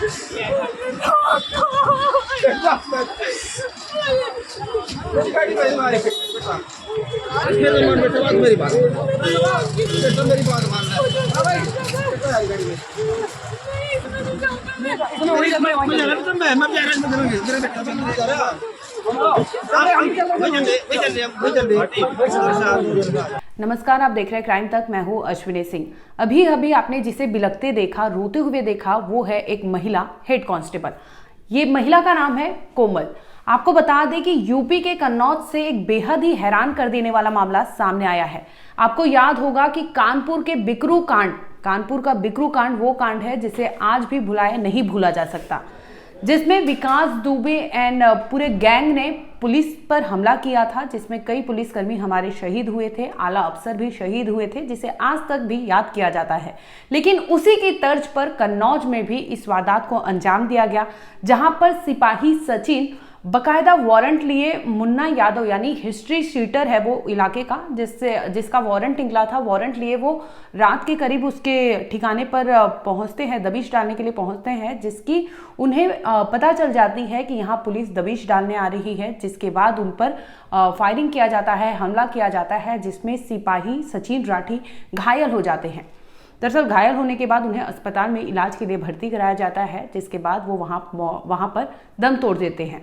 मेरी बात मेरी बात मानना नमस्कार, आप देख रहे हैं क्राइम तक। मैं हूं अश्विनी सिंह। अभी अभी आपने जिसे बिलखते देखा, रोते हुए देखा, वो है एक महिला हेड कांस्टेबल। ये महिला का नाम है कोमल। आपको बता दें कि यूपी के कन्नौज से एक बेहद ही हैरान कर देने वाला मामला सामने आया है। आपको याद होगा कि कानपुर के बिकरू कांड, कानपुर का बिकरू कांड वो कांड है जिसे आज भी भुलाया नहीं भूला जा सकता, जिसमें विकास दुबे एंड पूरे गैंग ने पुलिस पर हमला किया था, जिसमें कई पुलिसकर्मी हमारे शहीद हुए थे, आला अफसर भी शहीद हुए थे, जिसे आज तक भी याद किया जाता है। लेकिन उसी की तर्ज पर कन्नौज में भी इस वारदात को अंजाम दिया गया, जहां पर सिपाही सचिन बकायदा वारंट लिए मुन्ना यादव, यानी हिस्ट्री शीटर है वो इलाके का, जिसका वारंट निकला था, वारंट लिए वो रात के करीब उसके ठिकाने पर पहुंचते हैं, दबिश डालने के लिए पहुंचते हैं, जिसकी उन्हें पता चल जाती है कि यहाँ पुलिस दबिश डालने आ रही है। जिसके बाद उन पर फायरिंग किया जाता है, हमला किया जाता है, जिसमें सिपाही सचिन राठी घायल हो जाते हैं। दरअसल घायल होने के बाद उन्हें अस्पताल में इलाज के लिए भर्ती कराया जाता है, जिसके बाद वो वहां पर दम तोड़ देते हैं।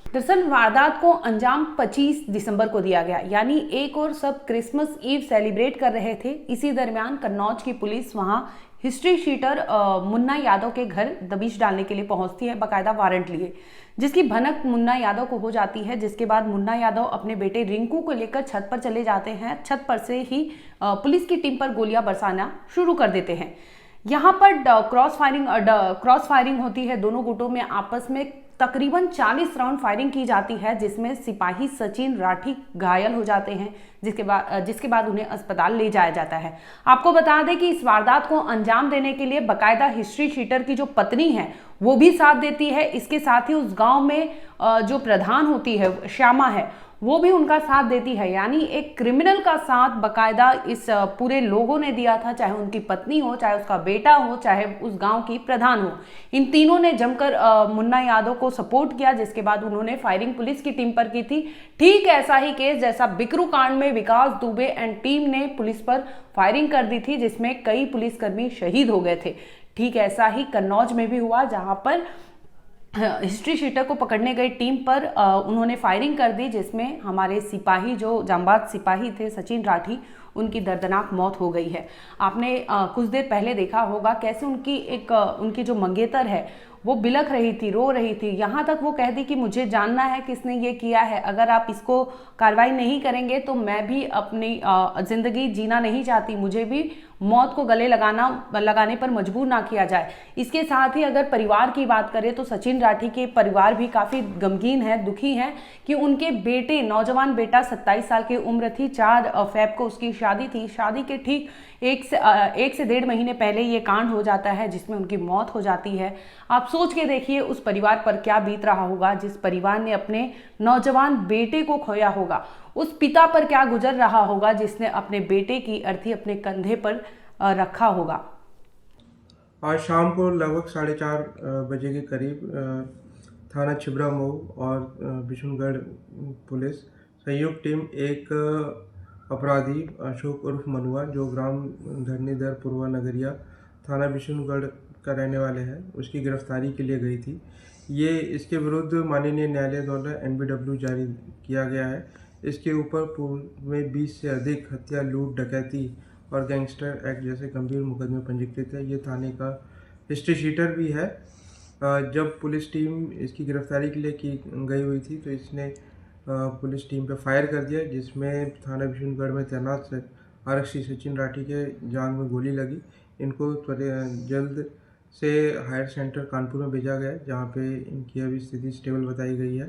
दरअसल वारदात को अंजाम 25 दिसंबर को दिया गया, यानी एक और सब क्रिसमस ईव सेलिब्रेट कर रहे थे। इसी दरमियान कन्नौज की पुलिस वहां हिस्ट्री शीटर मुन्ना यादव के घर दबिश डालने के लिए पहुंचती है, बाकायदा वारंट लिए, जिसकी भनक मुन्ना यादव को हो जाती है। जिसके बाद मुन्ना यादव अपने बेटे रिंकू को लेकर छत पर चले जाते हैं। छत पर से ही पुलिस की टीम पर गोलियां बरसाना शुरू कर देते हैं। यहाँ पर क्रॉस फायरिंग होती है, दोनों गुटों में आपस में तकरीबन 40 राउंड फायरिंग की जाती है, जिसमें सिपाही सचिन राठी घायल हो जाते हैं, जिसके बाद उन्हें अस्पताल ले जाया जाता है। आपको बता दें कि इस वारदात को अंजाम देने के लिए बकायदा हिस्ट्री शीटर की जो पत्नी है वो भी साथ देती है। इसके साथ ही उस गांव में जो प्रधान होती है श्यामा है, वो भी उनका साथ देती है। यानी एक क्रिमिनल का साथ बकायदा इस पूरे लोगों ने दिया था, चाहे उनकी पत्नी हो, चाहे उसका बेटा हो, चाहे उस गांव की प्रधान हो। इन तीनों ने जमकर मुन्ना यादव को सपोर्ट किया, जिसके बाद उन्होंने फायरिंग पुलिस की टीम पर की थी। ठीक ऐसा ही केस जैसा बिकरू कांड में विकास दुबे एंड टीम ने पुलिस पर फायरिंग कर दी थी, जिसमें कई पुलिसकर्मी शहीद हो गए थे। ठीक ऐसा ही कन्नौज में भी हुआ, जहां पर हिस्ट्री शीटर को पकड़ने गई टीम पर उन्होंने फायरिंग कर दी, जिसमें हमारे सिपाही, जो जांबाज सिपाही थे सचिन राठी, उनकी दर्दनाक मौत हो गई है। आपने कुछ देर पहले देखा होगा कैसे उनकी जो मंगेतर है वो बिलख रही थी, रो रही थी। यहाँ तक वो कह दी कि मुझे जानना है किसने ये किया है, अगर आप इसको कार्रवाई नहीं करेंगे तो मैं भी अपनी जिंदगी जीना नहीं चाहती, मुझे भी मौत को गले लगाने पर मजबूर ना किया जाए। इसके साथ ही अगर परिवार की बात करें तो सचिन राठी के परिवार भी काफ़ी गमगीन है, दुखी हैं कि उनके बेटे, नौजवान बेटा 27 साल की उम्र थी, 4 फ़रवरी को उसकी शादी थी। शादी के ठीक एक से 1.5 महीने पहले ये कांड हो जाता है, जिसमें उनकी मौत हो जाती है। आप सोच के देखिए उस परिवार पर क्या बीत रहा होगा, जिस परिवार ने अपने नौजवान बेटे को खोया होगा। उस पिता पर क्या गुजर रहा होगा जिसने अपने बेटे की अर्थी अपने कंधे पर रखा होगा। आज शाम को लगभग 4:30 बजे के करीब थाना छिबरा मऊ और बिशुनगढ़ पुलिस संयुक्त टीम एक अपराधी अशोक उर्फ मनुआ, जो ग्राम धरनीधर पूर्वा नगरिया थाना बिशुनगढ़ का रहने वाले हैं, उसकी गिरफ्तारी के लिए गई थी। ये इसके विरुद्ध माननीय न्यायालय द्वारा NBW जारी किया गया है। इसके ऊपर पूर्व में 20 से अधिक हत्या, लूट, डकैती और गैंगस्टर एक्ट जैसे गंभीर मुकदमे पंजीकृत है। ये थाने का हिस्ट्री शीटर भी है। जब पुलिस टीम इसकी गिरफ्तारी के लिए की गई हुई थी तो इसने पुलिस टीम पे फायर कर दिया, जिसमें थाना बिशुनगढ़ में तैनात आरक्षी सचिन राठी के जांघ में गोली लगी। इनको जल्द से हायर सेंटर कानपुर में भेजा गया, जहाँ पे इनकी अभी स्थिति स्टेबल बताई गई है।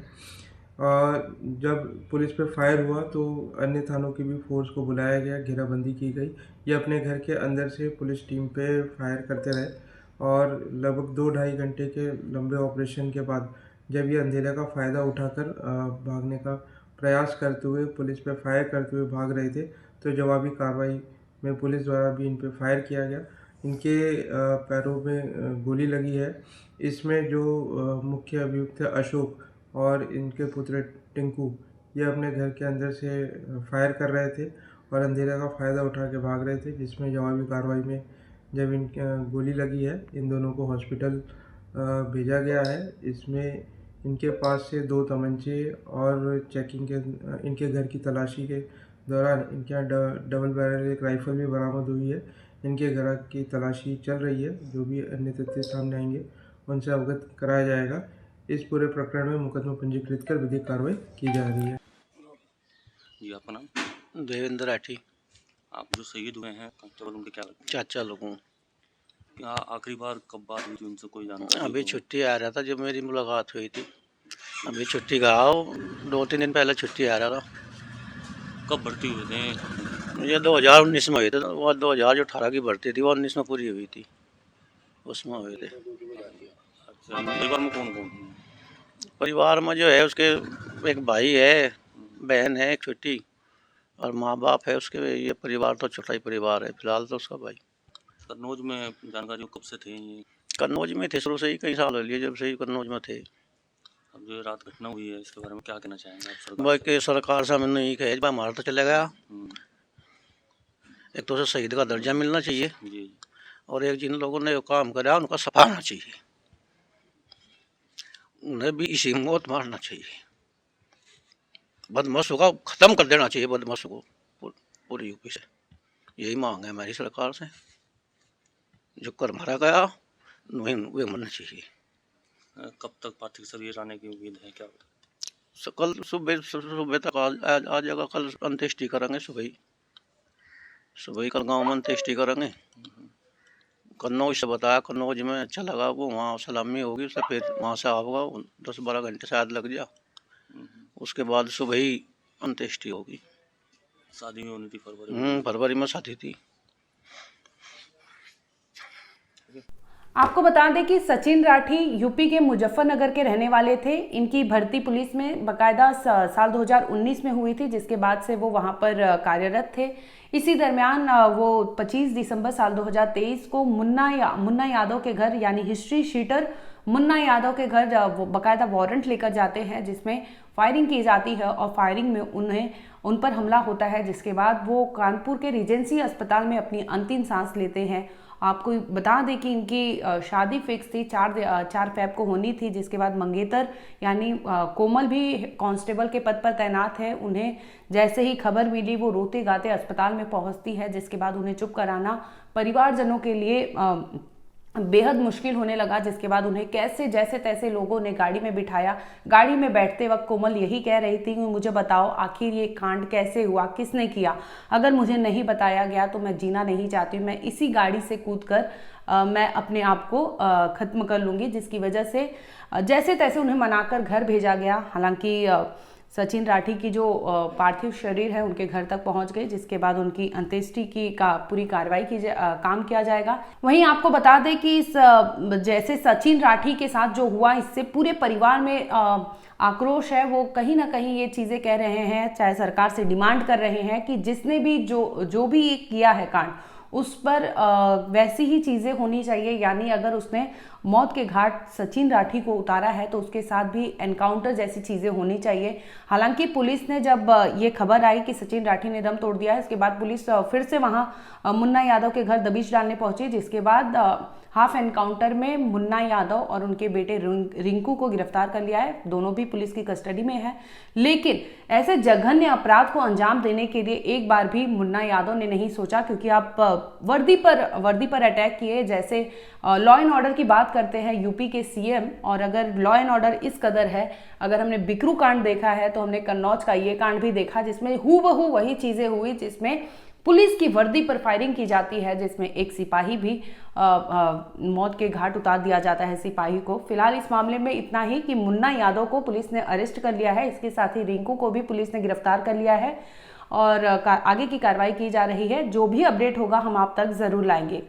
जब पुलिस पे फायर हुआ तो अन्य थानों की भी फोर्स को बुलाया गया, घेराबंदी की गई। ये अपने घर के अंदर से पुलिस टीम पे फायर करते रहे और लगभग 2-2.5 घंटे के लंबे ऑपरेशन के बाद जब ये अंधेरे का फ़ायदा उठाकर भागने का प्रयास करते हुए, पुलिस पे फायर करते हुए भाग रहे थे, तो जवाबी कार्रवाई में पुलिस द्वारा भी इन पे फायर किया गया। इनके पैरों में गोली लगी है। इसमें जो मुख्य अभियुक्त है अशोक और इनके पुत्र टिंकू, ये अपने घर के अंदर से फायर कर रहे थे और अंधेरे का फ़ायदा उठा के भाग रहे थे, जिसमें जवाबी कार्रवाई में जब इन गोली लगी है, इन दोनों को हॉस्पिटल भेजा गया है। इसमें इनके पास से 2 तमंचे और चेकिंग के इनके घर की तलाशी के दौरान इनके यहाँ डबल बैरल एक राइफ़ल भी बरामद हुई है। इनके घर की तलाशी चल रही है। जो भी अन्य तथ्य सामने आएंगे उनसे अवगत कराया जाएगा। इस पूरे प्रकरण में मुकदमा पंजीकृत कर विधिक कार्रवाई की जा रही है। जी आपका नाम? देवेंद्र राठी। आप जो शहीद हुए हैं कांस्टेबल, उनके क्या लगता चाचा लोगों। है? क्या आखिरी बार कब बात हुई थी उनसे, कोई जानकारी? अभी छुट्टी आ रहा था जब मेरी मुलाकात हुई थी। अभी छुट्टी का आओ, 2-3 दिन पहले छुट्टी आ रहा था। कब भर्ती हुए थे? ये 2019 में हुई थी। वो 2018 की भर्ती थी, वो 19 में पूरी हुई थी, उसमें हुए थे। अच्छा, परिवार में कौन कौन है? परिवार में जो है उसके एक भाई है, बहन है एक छोटी, और माँ बाप है उसके। ये परिवार तो छोटा ही परिवार है फिलहाल तो। उसका भाई कन्नौज में जानकारी हो कब से थे ये? कन्नौज में थे शुरू से ही, कई साल हो लिए जब से ही कन्नौज में थे। अब जो रात घटना हुई है इसके बारे में क्या कहना चाहेंगे आप सरकार बाकी सरकार से मैंने यही कहे भाई हमारा तो चला गया। एक तो उसे शहीद का दर्जा मिलना चाहिए, जी। और एक जिन लोगों ने काम करा उनका सफाना चाहिए, उन्हें भी इसी मौत मारना चाहिए। बदमाशों का ख़त्म कर देना चाहिए, बदमाशों को पूरी यूपी से। यही मांग है हमारी सरकार से। जो कर मारा गया वे मरना चाहिए। कब तक पार्थिव शरीर आने की उम्मीद है, क्या बता? कल सुबह तक आ जाएगा। कल अंत्येष्टि करेंगे सुबह ही कल गाँव में अंत्येष्टि करेंगे। कन्नौज से बताया, कन्नौज में अच्छा लगा वो, वहाँ सलामी होगी, उससे फिर वहाँ से आऊँगा। 10-12 घंटे शायद लग जा। उसके बाद सुबह ही अंत्येष्टि होगी। शादी में होनी थी फरवरी में। फरवरी में शादी थी। आपको बता दें कि सचिन राठी यूपी के मुजफ्फरनगर के रहने वाले थे। इनकी भर्ती पुलिस में बकायदा साल 2019 में हुई थी, जिसके बाद से वो वहां पर कार्यरत थे। इसी दरमियान वो 25 दिसंबर साल 2023 को मुन्ना यादव के घर, यानी हिस्ट्री शीटर मुन्ना यादव के घर बकायदा वारंट लेकर जाते हैं, जिसमें फायरिंग की जाती है और फायरिंग में उन पर हमला होता है। जिसके बाद वो कानपुर के रिजेंसी अस्पताल में अपनी अंतिम सांस लेते हैं। आपको बता दें कि इनकी शादी फिक्स थी, 4 फ़रवरी को होनी थी। जिसके बाद मंगेतर यानी कोमल भी कांस्टेबल के पद पर तैनात है। उन्हें जैसे ही खबर मिली वो रोते गाते अस्पताल में पहुंचती है। जिसके बाद उन्हें चुप कराना परिवारजनों के लिए बेहद मुश्किल होने लगा। जिसके बाद उन्हें कैसे जैसे तैसे लोगों ने गाड़ी में बिठाया। गाड़ी में बैठते वक्त कोमल यही कह रही थी कि मुझे बताओ आखिर ये कांड कैसे हुआ, किसने किया। अगर मुझे नहीं बताया गया तो मैं जीना नहीं चाहती, मैं इसी गाड़ी से कूदकर मैं अपने आप को ख़त्म कर लूँगी। जिसकी वजह से जैसे तैसे उन्हें मनाकर घर भेजा गया। हालांकि सचिन राठी की जो पार्थिव शरीर है उनके घर तक पहुंच गए, जिसके बाद उनकी अंत्येष्टि की पूरी कार्रवाई की काम किया जाएगा। वहीं आपको बता दें कि जैसे सचिन राठी के साथ जो हुआ, इससे पूरे परिवार में आक्रोश है। वो कहीं ना कहीं ये चीज़ें कह रहे हैं, चाहे सरकार से डिमांड कर रहे हैं कि जिसने भी जो भी किया है कांड, उस पर वैसी ही चीज़ें होनी चाहिए। यानी अगर उसने मौत के घाट सचिन राठी को उतारा है तो उसके साथ भी एनकाउंटर जैसी चीज़ें होनी चाहिए। हालांकि पुलिस ने जब ये खबर आई कि सचिन राठी ने दम तोड़ दिया है, इसके बाद पुलिस फिर से वहां मुन्ना यादव के घर दबिश डालने पहुंची। जिसके बाद हाफ एनकाउंटर में मुन्ना यादव और उनके बेटे रिंकू को गिरफ्तार कर लिया है। दोनों भी पुलिस की कस्टडी में है। लेकिन ऐसे जघन्य अपराध को अंजाम देने के लिए एक बार भी मुन्ना यादव ने नहीं सोचा, क्योंकि आप वर्दी पर अटैक किए। जैसे लॉ एंड ऑर्डर की बात करते हैं यूपी के सीएम, और अगर लॉ एंड ऑर्डर इस कदर है, अगर हमने बिकरू कांड देखा है तो हमने कन्नौज का ये कांड भी देखा, जिसमें हूबहू वही चीजें हुई, जिसमें पुलिस की वर्दी पर फायरिंग की जाती है, जिसमें एक सिपाही भी मौत के घाट उतार दिया जाता है सिपाही को। फिलहाल इस मामले में इतना ही कि मुन्ना यादव को पुलिस ने अरेस्ट कर लिया है। इसके साथ ही रिंकू को भी पुलिस ने गिरफ्तार कर लिया है और आगे की कार्रवाई की जा रही है। जो भी अपडेट होगा हम आप तक जरूर लाएंगे।